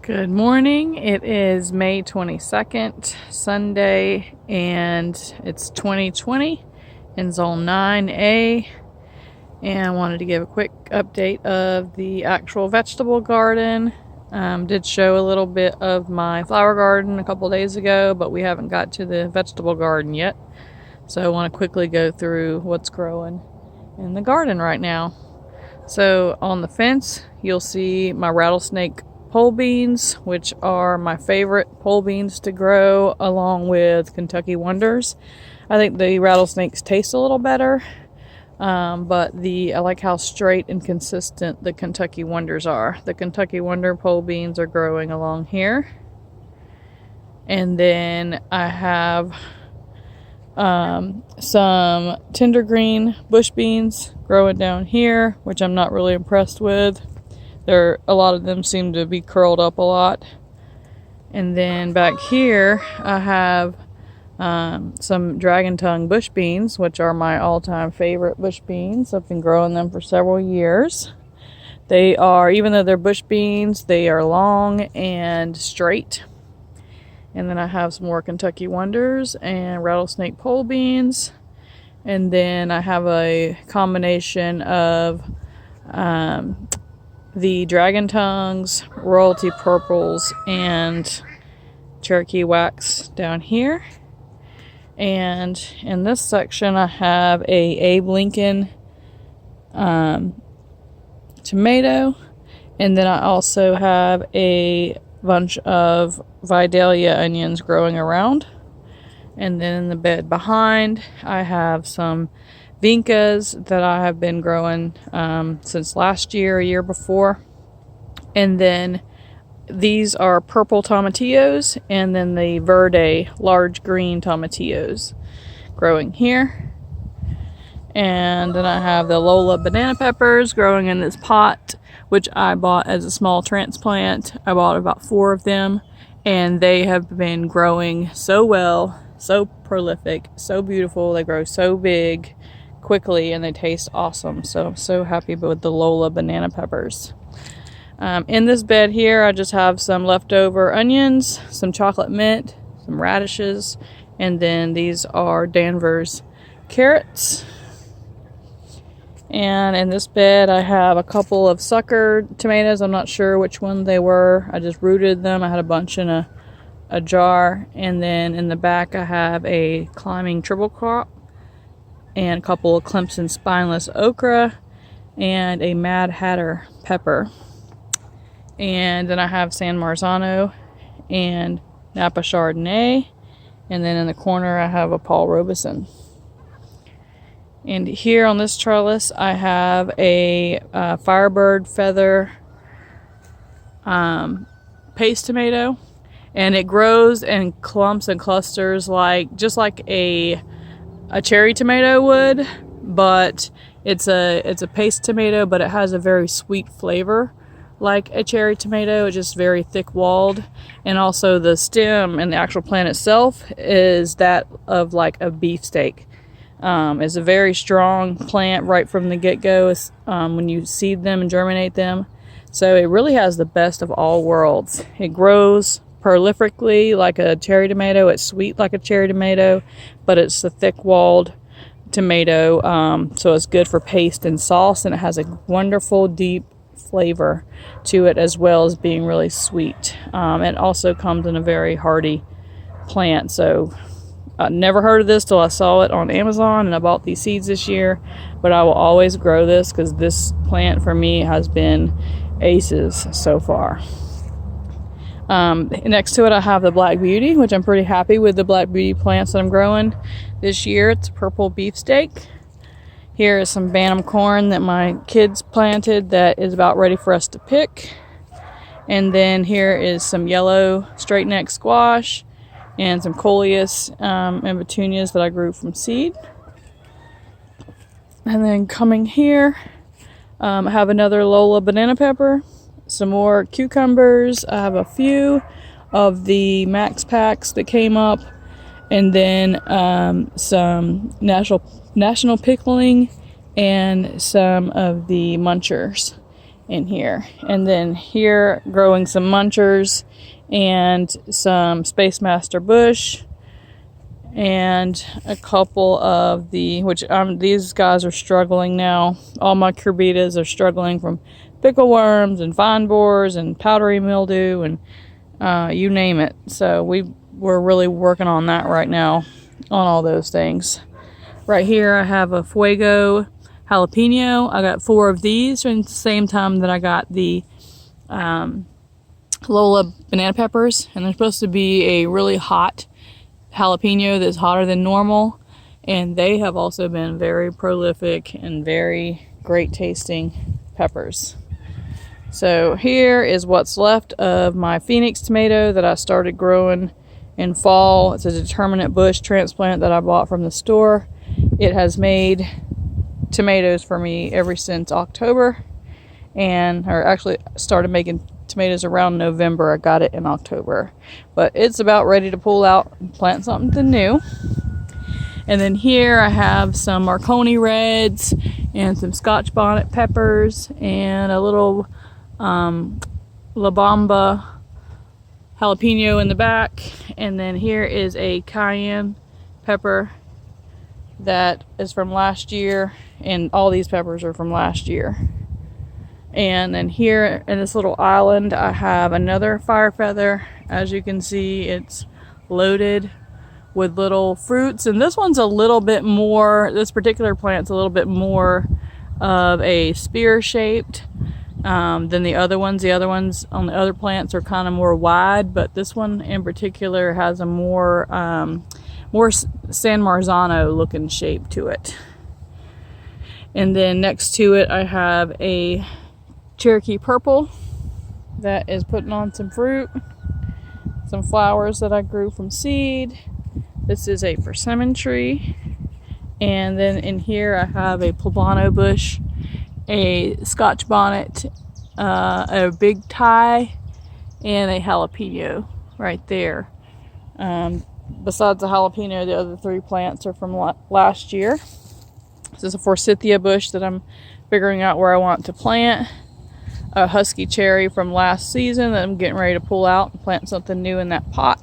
Good morning. It is May 22nd, Sunday, and it's 2020 in Zone 9A. And I wanted to give a quick update of the actual vegetable garden. Did show a little bit of my flower garden a couple days ago, but we haven't got to the vegetable garden yet. So I want to quickly go through what's growing in the garden right now. So on the fence, you'll see my rattlesnake pole beans, which are my favorite pole beans to grow along with Kentucky Wonders. I think the rattlesnakes taste a little better, but I like how straight and consistent the Kentucky Wonders are. The Kentucky Wonder pole beans are growing along here. And then I have some tender green bush beans growing down here, which I'm not really impressed with. A lot of them seem to be curled up a lot. And then back here I have some dragon tongue bush beans, which are my all-time favorite bush beans. I've been growing them for several years. They are, even though they're bush beans, they are long and straight. And then I have some more Kentucky Wonders and rattlesnake pole beans. And then I have a combination of the Dragon Tongues, Royalty Purples, and Cherokee Wax down here. And in this section I have a Abe Lincoln tomato, and then I also have a bunch of Vidalia onions growing around. And then in the bed behind I have some Vincas that I have been growing since last year, a year before. And then these are purple tomatillos, and then the verde large green tomatillos growing here. And then I have the Lola banana peppers growing in this pot, which I bought as a small transplant. I bought about 4 of them, and they have been growing so well, so prolific, so beautiful. They grow so big quickly and they taste awesome. So I'm so happy with the Lola banana peppers. In this bed here I just have some leftover onions, some chocolate mint, some radishes, and then these are Danvers carrots. And in this bed I have a couple of sucker tomatoes. I'm not sure which one they were. I just rooted them. I had a bunch in a jar. And then in the back I have a climbing triple crop and a couple of Clemson spineless okra and a Mad Hatter pepper. And then I have San Marzano and Napa Chardonnay. And then in the corner I have a Paul Robeson. And here on this trellis I have a Firebird feather paste tomato. And it grows in clumps and clusters just like a cherry tomato would, but it's a paste tomato, but it has a very sweet flavor like a cherry tomato. It's just very thick walled, and also the stem and the actual plant itself is that of like a beefsteak. It's a very strong plant right from the get-go when you seed them and germinate them. So it really has the best of all worlds. It grows prolifically like a cherry tomato. It's sweet like a cherry tomato, but it's a thick-walled tomato, so it's good for paste and sauce, and it has a wonderful deep flavor to it as well as being really sweet. It also comes in a very hardy plant. So I never heard of this till I saw it on Amazon, and I bought these seeds this year, but I will always grow this because this plant for me has been aces so far. Next to it I have the Black Beauty, which I'm pretty happy with the Black Beauty plants that I'm growing this year. It's purple beefsteak. Here is some Bantam corn that my kids planted that is about ready for us to pick. And then here is some yellow straight neck squash and some coleus and petunias that I grew from seed. And then coming here I have another Lola banana pepper, some more cucumbers. I have a few of the Max Packs that came up, and then some national pickling and some of the munchers. in here. And then here, growing some munchers and some Space Master bush, and a couple of these guys are struggling now. All my curbitas are struggling from pickle worms and vine borers and powdery mildew and you name it. So we're really working on that right now, on all those things. Right here I have a Fuego jalapeno. I got 4 of these at the same time that I got the Lola banana peppers, and they're supposed to be a really hot jalapeno that's hotter than normal, and they have also been very prolific and very great tasting peppers. So here is what's left of my Phoenix tomato that I started growing in fall. It's a determinate bush transplant that I bought from the store. It has made tomatoes for me ever since October, or actually started making tomatoes around November. I got it in October, but it's about ready to pull out and plant something new. And then here I have some Marconi reds and some Scotch bonnet peppers and a little La Bamba jalapeno in the back. And then here is a cayenne pepper that is from last year, and all these peppers are from last year. And then here in this little island I have another fire feather. As you can see, it's loaded with little fruits, and this one's a little bit more, this particular plant's a little bit more of a spear shaped than the other ones. The other ones on the other plants are kind of more wide, but this one in particular has a more San Marzano looking shape to it. And then next to it I have a Cherokee purple that is putting on some fruit, some flowers that I grew from seed. This is a persimmon tree. And then in here I have a poblano bush, a Scotch bonnet, a big Thai, and a jalapeno right there. Besides the jalapeno, the other 3 plants are from last year. This is a forsythia bush that I'm figuring out where I want to plant. A husky cherry from last season that I'm getting ready to pull out and plant something new in that pot.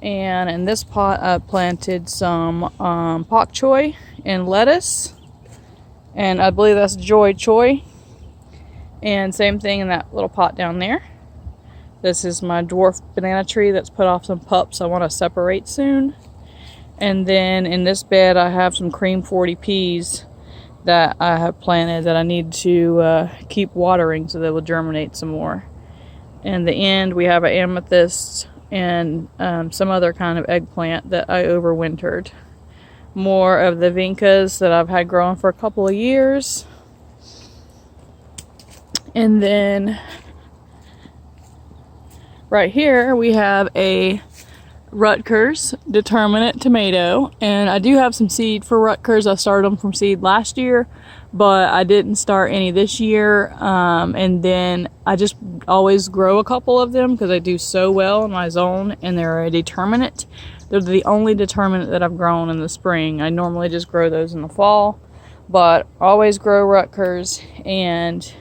And in this pot I planted some pak choi and lettuce, and I believe that's joy choi, and same thing in that little pot down there. This is my dwarf banana tree that's put off some pups I want to separate soon. And then in this bed I have some cream 40 peas that I have planted that I need to keep watering so they will germinate some more. In the end we have an amethyst and some other kind of eggplant that I overwintered. More of the vincas that I've had growing for a couple of years. And then right here we have a Rutgers determinate tomato, and I do have some seed for Rutgers. I started them from seed last year, but I didn't start any this year, and then I just always grow a couple of them because they do so well in my zone, and they're a determinate. They're the only determinate that I've grown in the spring. I normally just grow those in the fall, but always grow Rutgers, and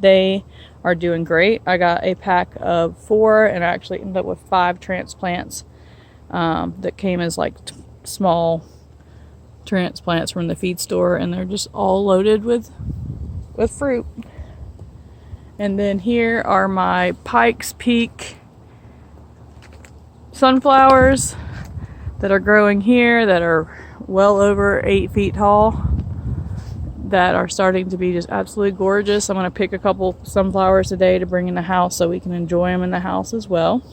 they are doing great. I got a pack of 4 and I actually ended up with 5 transplants that came as like small transplants from the feed store, and they're just all loaded with fruit. And then here are my Pikes Peak sunflowers that are growing here that are well over 8 feet tall, that are starting to be just absolutely gorgeous. I'm going to pick a couple sunflowers today to bring in the house so we can enjoy them in the house as well.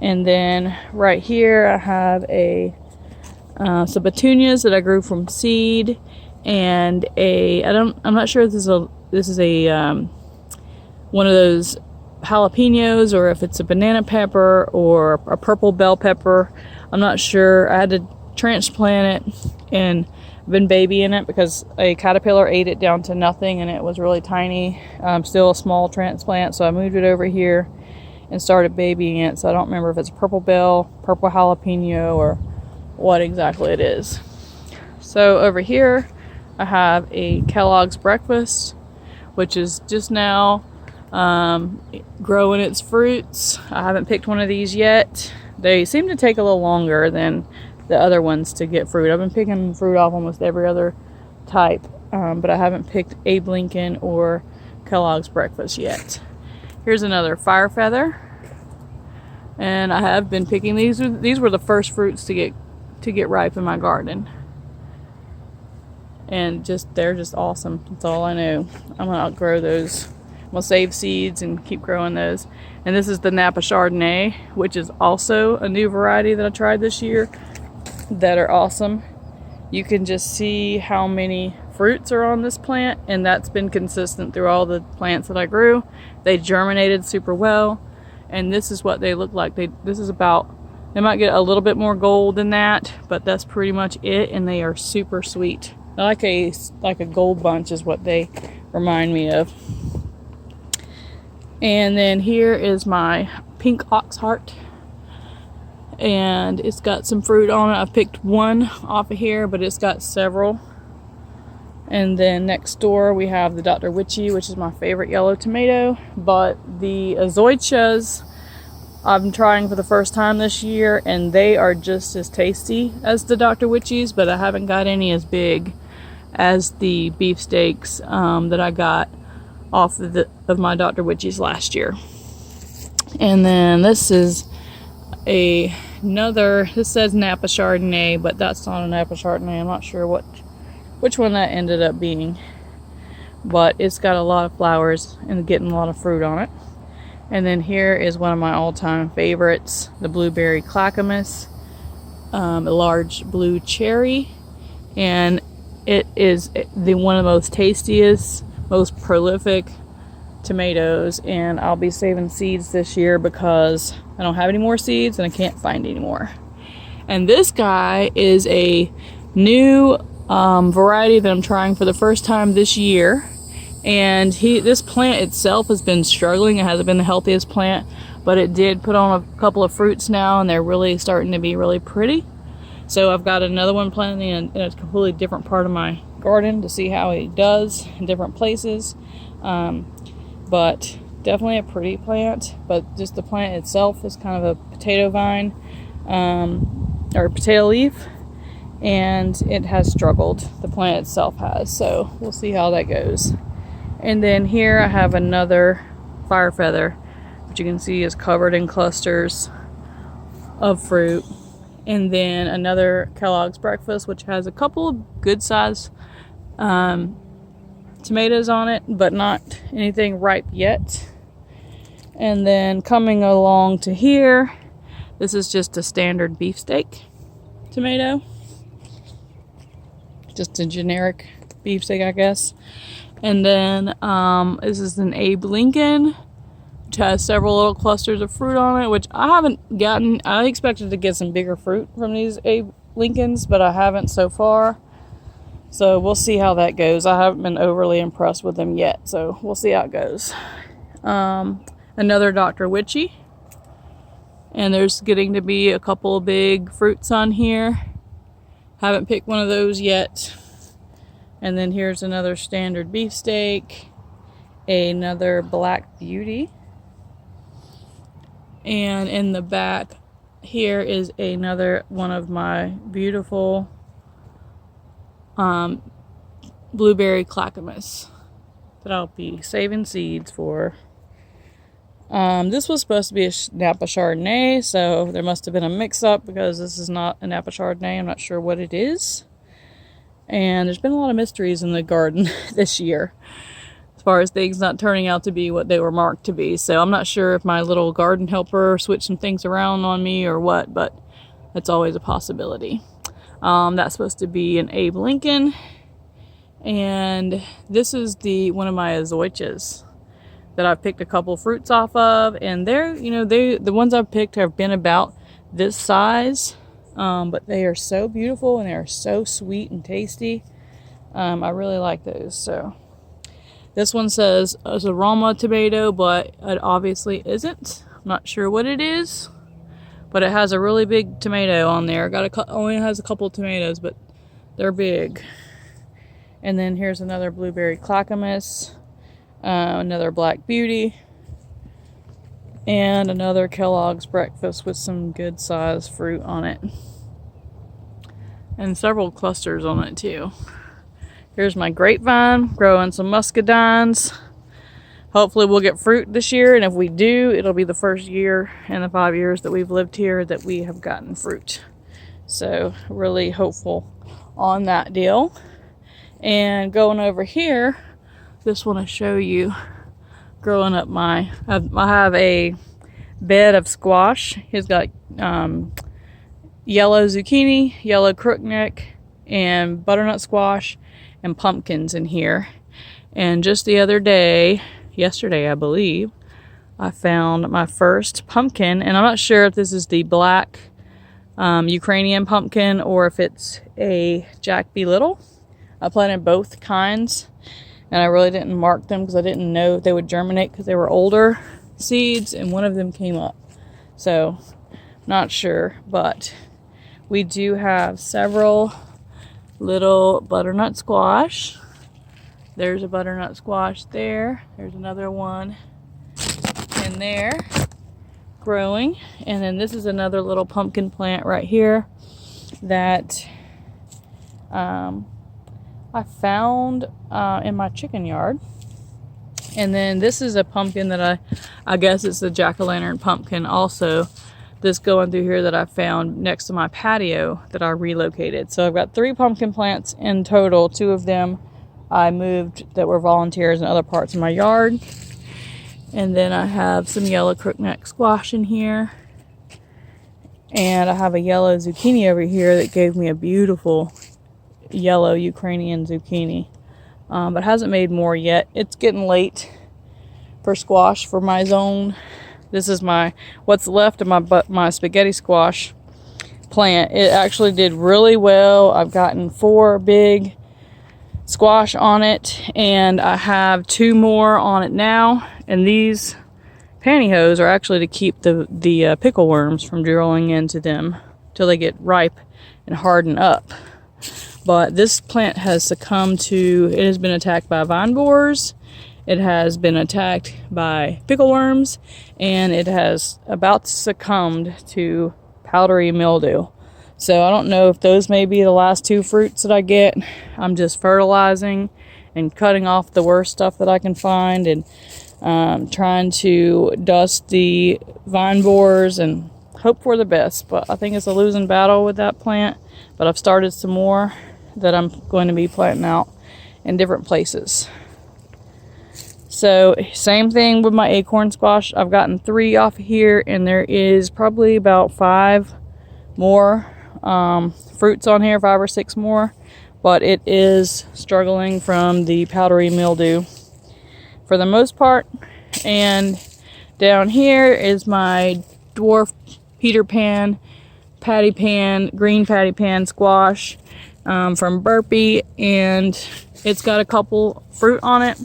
And then right here I have some petunias that I grew from seed, and I'm not sure if this is a one of those jalapenos or if it's a banana pepper or a purple bell pepper. I'm not sure. I had to transplant it, and I've been babying it because a caterpillar ate it down to nothing and it was really tiny. Still a small transplant, so I moved it over here and started babying it. So I don't remember if it's purple bell, purple jalapeno, or what exactly it is. So over here I have a Kellogg's breakfast which is just now growing its fruits. I haven't picked one of these yet. They seem to take a little longer than the other ones to get fruit. I've been picking fruit off almost every other type, but I haven't picked Abe Lincoln or Kellogg's Breakfast yet. Here's another fire feather, and I have been picking these. These were the first fruits to get ripe in my garden, and they're just awesome. That's all I know. I'm gonna outgrow those. I'm gonna save seeds and keep growing those. And this is the Napa Chardonnay, which is also a new variety that I tried this year that are awesome. You can just see how many fruits are on this plant, and that's been consistent through all the plants that I grew. They germinated super well, and this is what they look like. They might get a little bit more gold than that, but that's pretty much it, and they are super sweet. Like a gold bunch is what they remind me of. And then here is my pink ox heart, and it's got some fruit on it. I picked one off of here, but it's got several. And then next door we have the Dr. Witchy, which is my favorite yellow tomato. But the azoitas I'm trying for the first time this year, and they are just as tasty as the Dr. Witchies, but I haven't got any as big as the beefsteaks that I got off of my Dr. Witchies last year. And then this is this says Napa Chardonnay, but that's not a Napa Chardonnay. I'm not sure which one that ended up being, but it's got a lot of flowers and getting a lot of fruit on it. And then here is one of my all-time favorites, the Blueberry Clackamas, a large blue cherry, and it is one of the most tastiest, most prolific tomatoes. And I'll be saving seeds this year because I don't have any more seeds and I can't find any more. And this guy is a new variety that I'm trying for the first time this year, and this plant itself has been struggling. It hasn't been the healthiest plant, but it did put on a couple of fruits now, and they're really starting to be really pretty. So I've got another one planted in a completely different part of my garden to see how it does in different places. But definitely a pretty plant, but just the plant itself is kind of a potato vine or potato leaf, and it has struggled. The plant itself has, so we'll see how that goes. And then here I have another fire feather, which you can see is covered in clusters of fruit. And then another Kellogg's Breakfast, which has a couple of good sized tomatoes on it, but not anything ripe yet. And then coming along to here, this is just a standard beefsteak tomato. Just a generic beefsteak, I guess. And then this is an Abe Lincoln, which has several little clusters of fruit on it, which I haven't gotten. I expected to get some bigger fruit from these Abe Lincolns, but I haven't so far. So we'll see how that goes. I haven't been overly impressed with them yet, so we'll see how it goes. Another Dr. Witchy, and there's getting to be a couple of big fruits on here. Haven't picked one of those yet. And then here's another standard beefsteak, another Black Beauty, and in the back here is another one of my beautiful Blueberry Clackamas that I'll be saving seeds for. This was supposed to be a Napa Chardonnay, so there must have been a mix-up because this is not a Napa Chardonnay. I'm not sure what it is. And there's been a lot of mysteries in the garden this year as far as things not turning out to be what they were marked to be. So I'm not sure if my little garden helper switched some things around on me or what, but that's always a possibility. That's supposed to be an Abe Lincoln, and this is one of my azoitas that I've picked a couple fruits off of, and the ones I've picked have been about this size. But they are so beautiful and they are so sweet and tasty. I really like those. So this one says it's a Roma tomato, but it obviously isn't. I'm not sure what it is, but it has a really big tomato on there. Only has a couple of tomatoes, but they're big. And then here's another Blueberry Clackamas, another Black Beauty, and another Kellogg's Breakfast with some good sized fruit on it. And several clusters on it too. Here's my grapevine, growing some muscadines. Hopefully we'll get fruit this year, and if we do, it'll be the first year in the 5 years that we've lived here that we have gotten fruit. So really hopeful on that deal. And going over here, just want to show you growing up I have a bed of squash. It's got yellow zucchini, yellow crookneck, and butternut squash and pumpkins in here. And just the other day, yesterday I believe, I found my first pumpkin, and I'm not sure if this is the black Ukrainian pumpkin or if it's a Jack B. Little. I planted both kinds, and I really didn't mark them because I didn't know if they would germinate because they were older seeds, and one of them came up. So, not sure, but we do have several little butternut squash. There's a butternut squash there. There's another one in there growing. And then this is another little pumpkin plant right here that I found in my chicken yard. And then this is a pumpkin that I guess it's the jack-o'-lantern pumpkin also. This going through here that I found next to my patio that I relocated. So I've got 3 pumpkin plants in total. 2 of them I moved that were volunteers in other parts of my yard. And then I have some yellow crookneck squash in here. And I have a yellow zucchini over here that gave me a beautiful yellow Ukrainian zucchini. But hasn't made more yet. It's getting late for squash for my zone. This is what's left of my spaghetti squash plant. It actually did really well. I've gotten 4 big squash on it, and I have 2 more on it now. And these pantyhose are actually to keep the pickle worms from drilling into them till they get ripe and harden up. But this plant has succumbed to, it has been attacked by vine borers, it has been attacked by pickle worms, and it has about succumbed to powdery mildew. So I don't know if those may be the last 2 fruits that I get. I'm just fertilizing and cutting off the worst stuff that I can find, and trying to dust the vine borers and hope for the best. But I think it's a losing battle with that plant. But I've started some more that I'm going to be planting out in different places. So same thing with my acorn squash. I've gotten 3 off of here, and there is probably about 5 more fruits on here, 5 or 6 more, but it is struggling from the powdery mildew for the most part. And down here is my dwarf Peter Pan, green patty pan squash from Burpee, and it's got a couple fruit on it,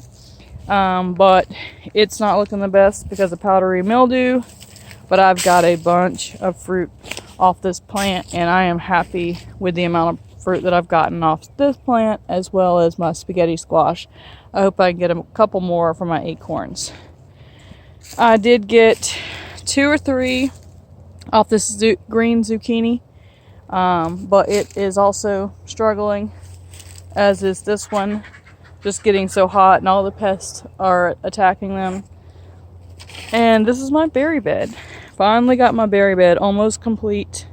but it's not looking the best because of powdery mildew. But I've got a bunch of fruit off this plant, and I am happy with the amount of fruit that I've gotten off this plant, as well as my spaghetti squash. I hope I can get a couple more for my acorns. I did get 2 or 3 off this green zucchini, but it is also struggling, as is this one, just getting so hot and all the pests are attacking them. And this is my berry bed. Finally got my berry bed almost complete.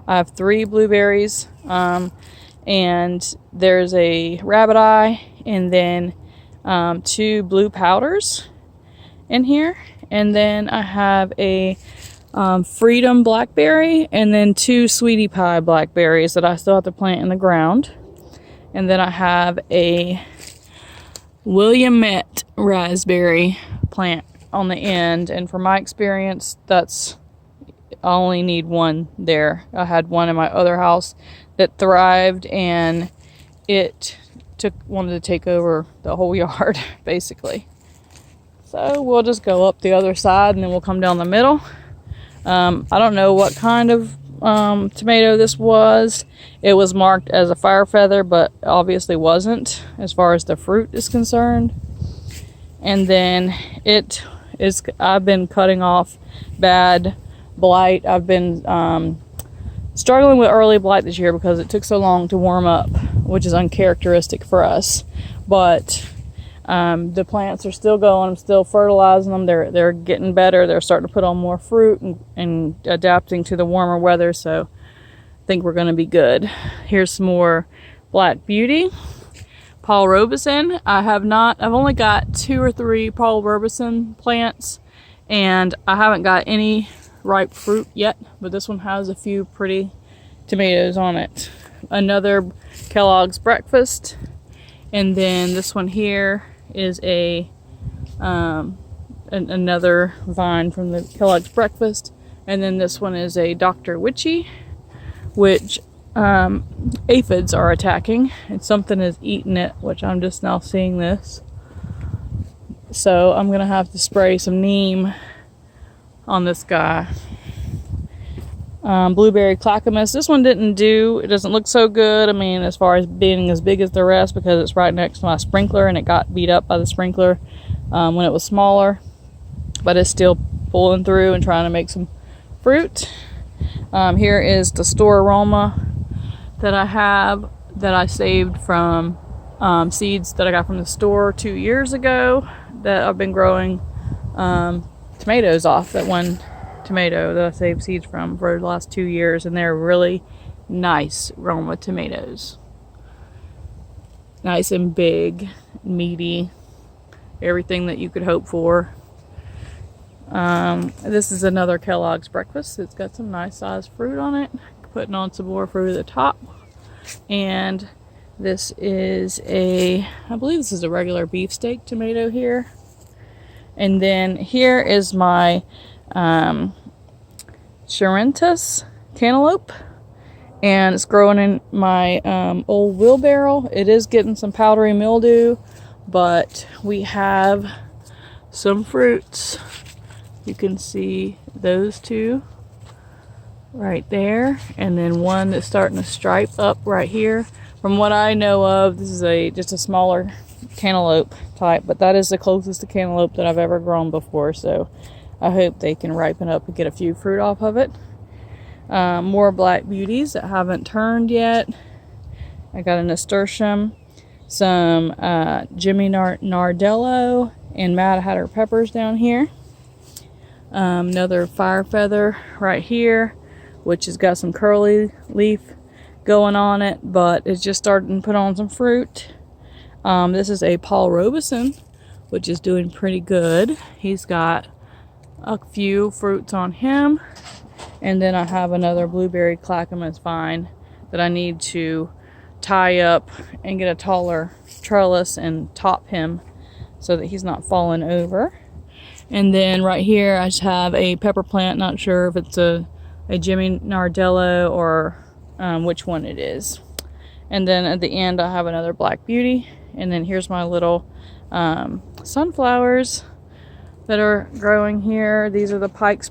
I have 3 blueberries, and there's a rabbit eye, and then 2 blue powders in here, and then I have a Freedom blackberry, and then 2 sweetie pie blackberries that I still have to plant in the ground. And then I have a Willamette raspberry plant on the end, and from my experience, I only need 1 there. I had 1 in my other house that thrived, and it wanted to take over the whole yard basically. So we'll just go up the other side, and then we'll come down the middle. I don't know what kind of tomato this was. It was marked as a fire feather, but obviously wasn't as far as the fruit is concerned. And then I've been cutting off bad blight. I've been struggling with early blight this year because it took so long to warm up, which is uncharacteristic for us. But the plants are still going. I'm still fertilizing them. They're getting better. They're starting to put on more fruit and adapting to the warmer weather. So I think we're going to be good. Here's some more Black Beauty. Paul Robeson. I've only got 2 or 3 Paul Robeson plants, and I haven't got any ripe fruit yet, but this one has a few pretty tomatoes on it. Another Kellogg's Breakfast, and then this one here is another vine from the Kellogg's Breakfast, and then this one is a Dr. Witchy, which aphids are attacking, and something is eating it, which I'm just now seeing this. So I'm gonna have to spray some neem on this guy. Blueberry Clackamas. This one it doesn't look so good. I mean, as far as being as big as the rest, because it's right next to my sprinkler and it got beat up by the sprinkler when it was smaller, but it's still pulling through and trying to make some fruit. Here is the store aroma that I have, that I saved from seeds that I got from the store 2 years ago, that I've been growing tomatoes off. That one tomato that I saved seeds from for the last 2 years, and they're really nice Roma tomatoes. Nice and big, meaty, everything that you could hope for. This is another Kellogg's Breakfast. It's got some nice sized fruit on it. Putting on some more fruit at the top. And this is I believe this is a regular beefsteak tomato here. And then here is my Charentus cantaloupe, and it's growing in my old wheelbarrow. It is getting some powdery mildew, but we have some fruits. You can see those 2 right there, and then one that's starting to stripe up right here. From what I know of, this is just a smaller cantaloupe type, but that is the closest to cantaloupe that I've ever grown before, so I hope they can ripen up and get a few fruit off of it. More Black Beauties that haven't turned yet. I got a nasturtium, some Jimmy Nardello, and Mad Hatter peppers down here. Another fire feather right here, which has got some curly leaf going on it, but it's just starting to put on some fruit. This is a Paul Robeson, which is doing pretty good. He's got a few fruits on him, and then I have another Blueberry Clackamas vine that I need to tie up and get a taller trellis and top him so that he's not falling over. And then right here I just have a pepper plant, not sure if it's a Jimmy Nardello or which one it is. And then at the end I have another Black Beauty, and then here's my little sunflowers that are growing here. These are the Pike's